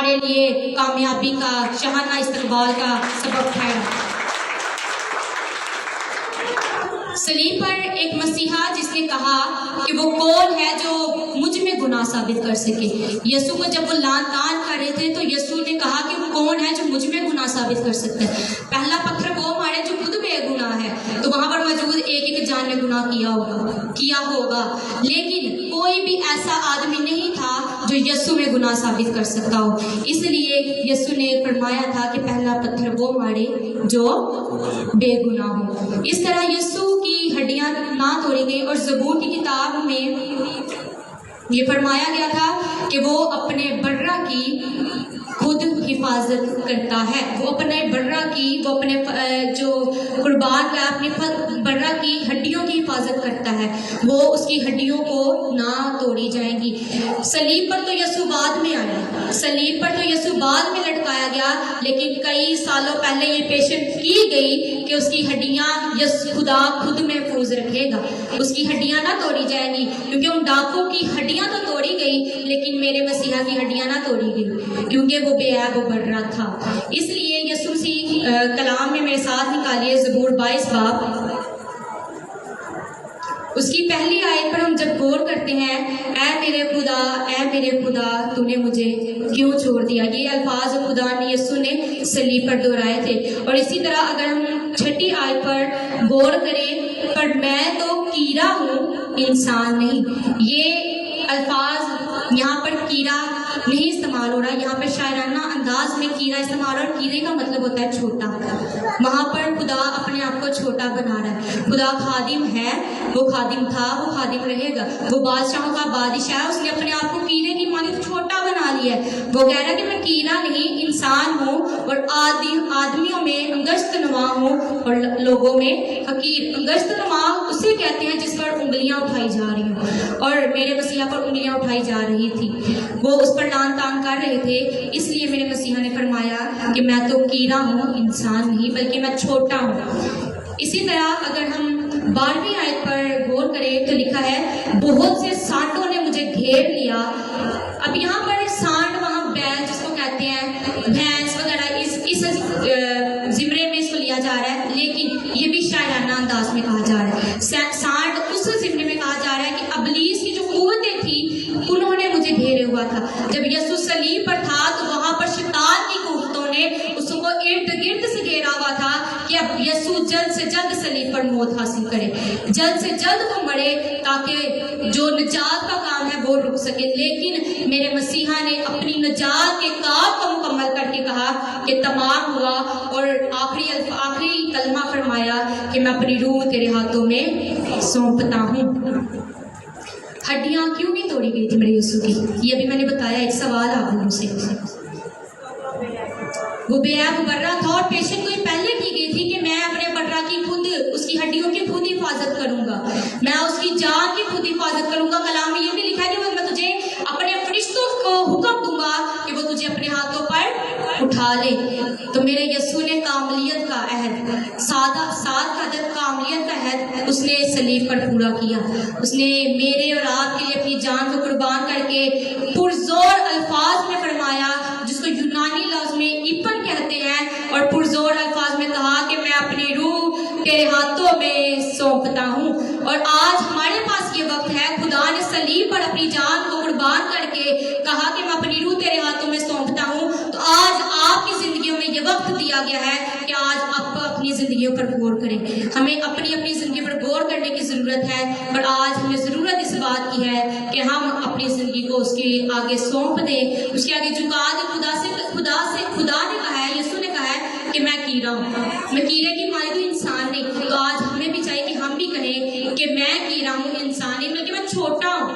हमारे लिए कामयाबी का शहाना इस्तकबाल का सबब ठहरा। सलीब पर एक मसीहा जिसने कहा कि वो कौन है जो मुझ में गुनाह साबित कर सके। यसू को जब वो लान तान कर रहे थे तो यसू ने कहा कि वो कौन है जो मुझ में गुनाह साबित कर सकता है। पहला पत्थर वो मारे जो खुद बेगुनाह है, तो वहां पर मौजूद एक जान ने गुनाह किया होगा, लेकिन कोई भी ऐसा आदमी नहीं था जो यसू में गुनाह साबित कर सकता हो। इसलिए यसू ने फरमाया था कि पहला पत्थर वो मारे जो बेगुनाह हो। इस तरह यसू की हड्डियां ना तोड़ी गई और ज़बूर की किताब में ये फरमाया गया था कि वो अपने बर्रा की खुद हिफाजत करता है। वो अपने बर्रा की, वो अपने जो कुर्बान का अपने बर्रा की हड्डियों की हिफाजत करता है, वो उसकी हड्डियों को ना तोड़ी जाएंगी। सलीब पर तो यसू बाद में आया, सलीब पर तो यसू बाद में लटकाया गया, लेकिन कई सालों पहले ये पेशन की गई कि उसकी हड्डियां खुदा खुद महफूज रखेगा, उसकी हड्डियां ना तोड़ी जाएंगी। क्योंकि उन डाकुओं की हड्डियां तो तोड़ी गई, लेकिन मेरे मसीहा की हड्डियां ना तोड़ी गई, क्योंकि वो बेऐब व बर्रा था। इसलिए यसू मसीह कलाम में मेरे साथ निकालिए ज़बूर 22 बाब, उसकी पहली आयत पर हम जब गौर करते हैं, ऐ मेरे खुदा तूने मुझे क्यों छोड़ दिया। ये अल्फाज खुदा ने यसू ने सलीब पर दोहराए थे। और इसी तरह अगर हम छठी आयत पर गौर करें, पर मैं तो कीड़ा हूँ इंसान नहीं, ये अल्फाज यहाँ पर कीड़ा नहीं इस्तेमाल हो रहा, यहाँ पर शायराना अंदाज में कीड़ा इस्तेमाल हो रहा है। कीड़े का मतलब होता है छोटा। वहाँ पर खुदा अपने आप को छोटा बना रहा है। खुदा खादिम है, वो खादिम था, वो खादिम रहेगा। वो बादशाहों का बादशाह है, उसने अपने आप को कीड़े की मानित छोटा बना लिया है। वो कह रहा है कि मैं कीड़ा नहीं इंसान हूँ, और आदमियों में अंगश्त नुमा हूँ और लोगों में हकीर। अंगश्त नुमा उसे कहते हैं जिस पर उंगलियां उठाई जा रही हैं, और मेरे मसीहा पर उंगलियां उठाई जा रही थी, वो उस पर लान तान कर रहे थे। इसलिए मेरे मसीहा ने फरमाया कि मैं तो कीड़ा हूँ इंसान नहीं, बल्कि मैं छोटा हूँ। इसी तरह अगर हम 12वीं आयत पर गौर करें तो लिखा है, बहुत से सांडों ने मुझे घेर लिया। अब यहाँ पर सांड, वहाँ बैल जिसको कहते हैं, भैंस वगैरह, इस जिमरे में इसको लिया जा रहा है, लेकिन ये भी शायराना अंदाज में कहा जा रहा है। सांड उस जिमरे में कहा जा रहा है कि अबलीस की जो कुव्वतें थी उन्होंने मुझे घेरे हुआ था। जब यसू सलीब पर था तो वहां पर शैतान की कुव्वतों ने उसको इर्द गिर्द से घेरा हुआ था कि अब यसू जल्द से जल्द सलीब पर मौत हासिल करे, जल्द से जल्द वो मरे, ताकि जो निजात का काम है वो रुक सके। लेकिन मेरे मसीहा ने अपनी निजात के काम को मुकम्मल करके कहा कि तमाम हुआ, और आखिरी कलमा फरमाया कि मैं अपनी रूह तेरे हाथों में सौंपता हूँ। हड्डियां क्यों नहीं तोड़ी गई थी मेरे यीशु की, ये अभी मैंने बताया। एक सवाल आप लोगों से, वो बेऐब बर्रा था और पेशेंट को पहले की गई थी कि मैं अपने बर्रा की खुद, उसकी हड्डियों की खुद हिफाजत करूंगा, मैं उसकी जान की खुद हिफाजत करूंगा। कलाम में ये भी लिखा है कि मैं तुझे अपने फरिश्तों को हुक्म दूंगा कि वो तुझे अपने हाथों पर उठा ले। तो मेरे यीशु ने कामलियत का अहद, सात का अदद कामलियत का अहद उसने सलीब पर पूरा किया। उसने मेरे और आपके लिए अपनी जान को कुर्बान करके पुरजोर अल्फाज में फरमाया, जिसको यूनानी लफ्ज में इपन कहते हैं, और पुरजोर अल्फाज में कहा कि मैं अपनी रूह तेरे हाथों में सौंपता हूँ। और आज हमारे पास ये वक्त है, खुदा ने सलीब पर अपनी जान को कुर्बान करके कहा कि मैं अपनी रूह तेरे हाथों में सौंपता हूँ। तो आज आपकी जिंदगियों में ये वक्त दिया गया है कि आज आप अपनी जिंदगियों पर गौर करें। हमें अपनी जिंदगी पर गौर करने की जरूरत है, पर आज हमें जरूरत इस बात की है कि हम अपनी जिंदगी को उसके आगे सौंप दें, उसके आगे झुका दें। खुदा ने कहा है, यीशु ने कहा है कि मैं कीड़ा हूँ, मैं कीड़े की मानी तो इंसान नहीं। तो आज हमें भी चाहिए कि हम भी कहें कि मैं कीड़ा हूँ इंसान नहीं, बल्कि मैं छोटा हूँ।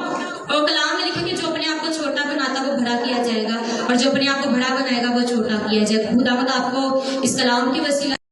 और कलाम में लिखा कि जो अपने आप को छोटा बनाता वो बड़ा किया जाएगा, और जो अपने आप को बड़ा बनाएगा वो छोटा किया जाएगा। खुदावंद आपको इस कलाम की वसीला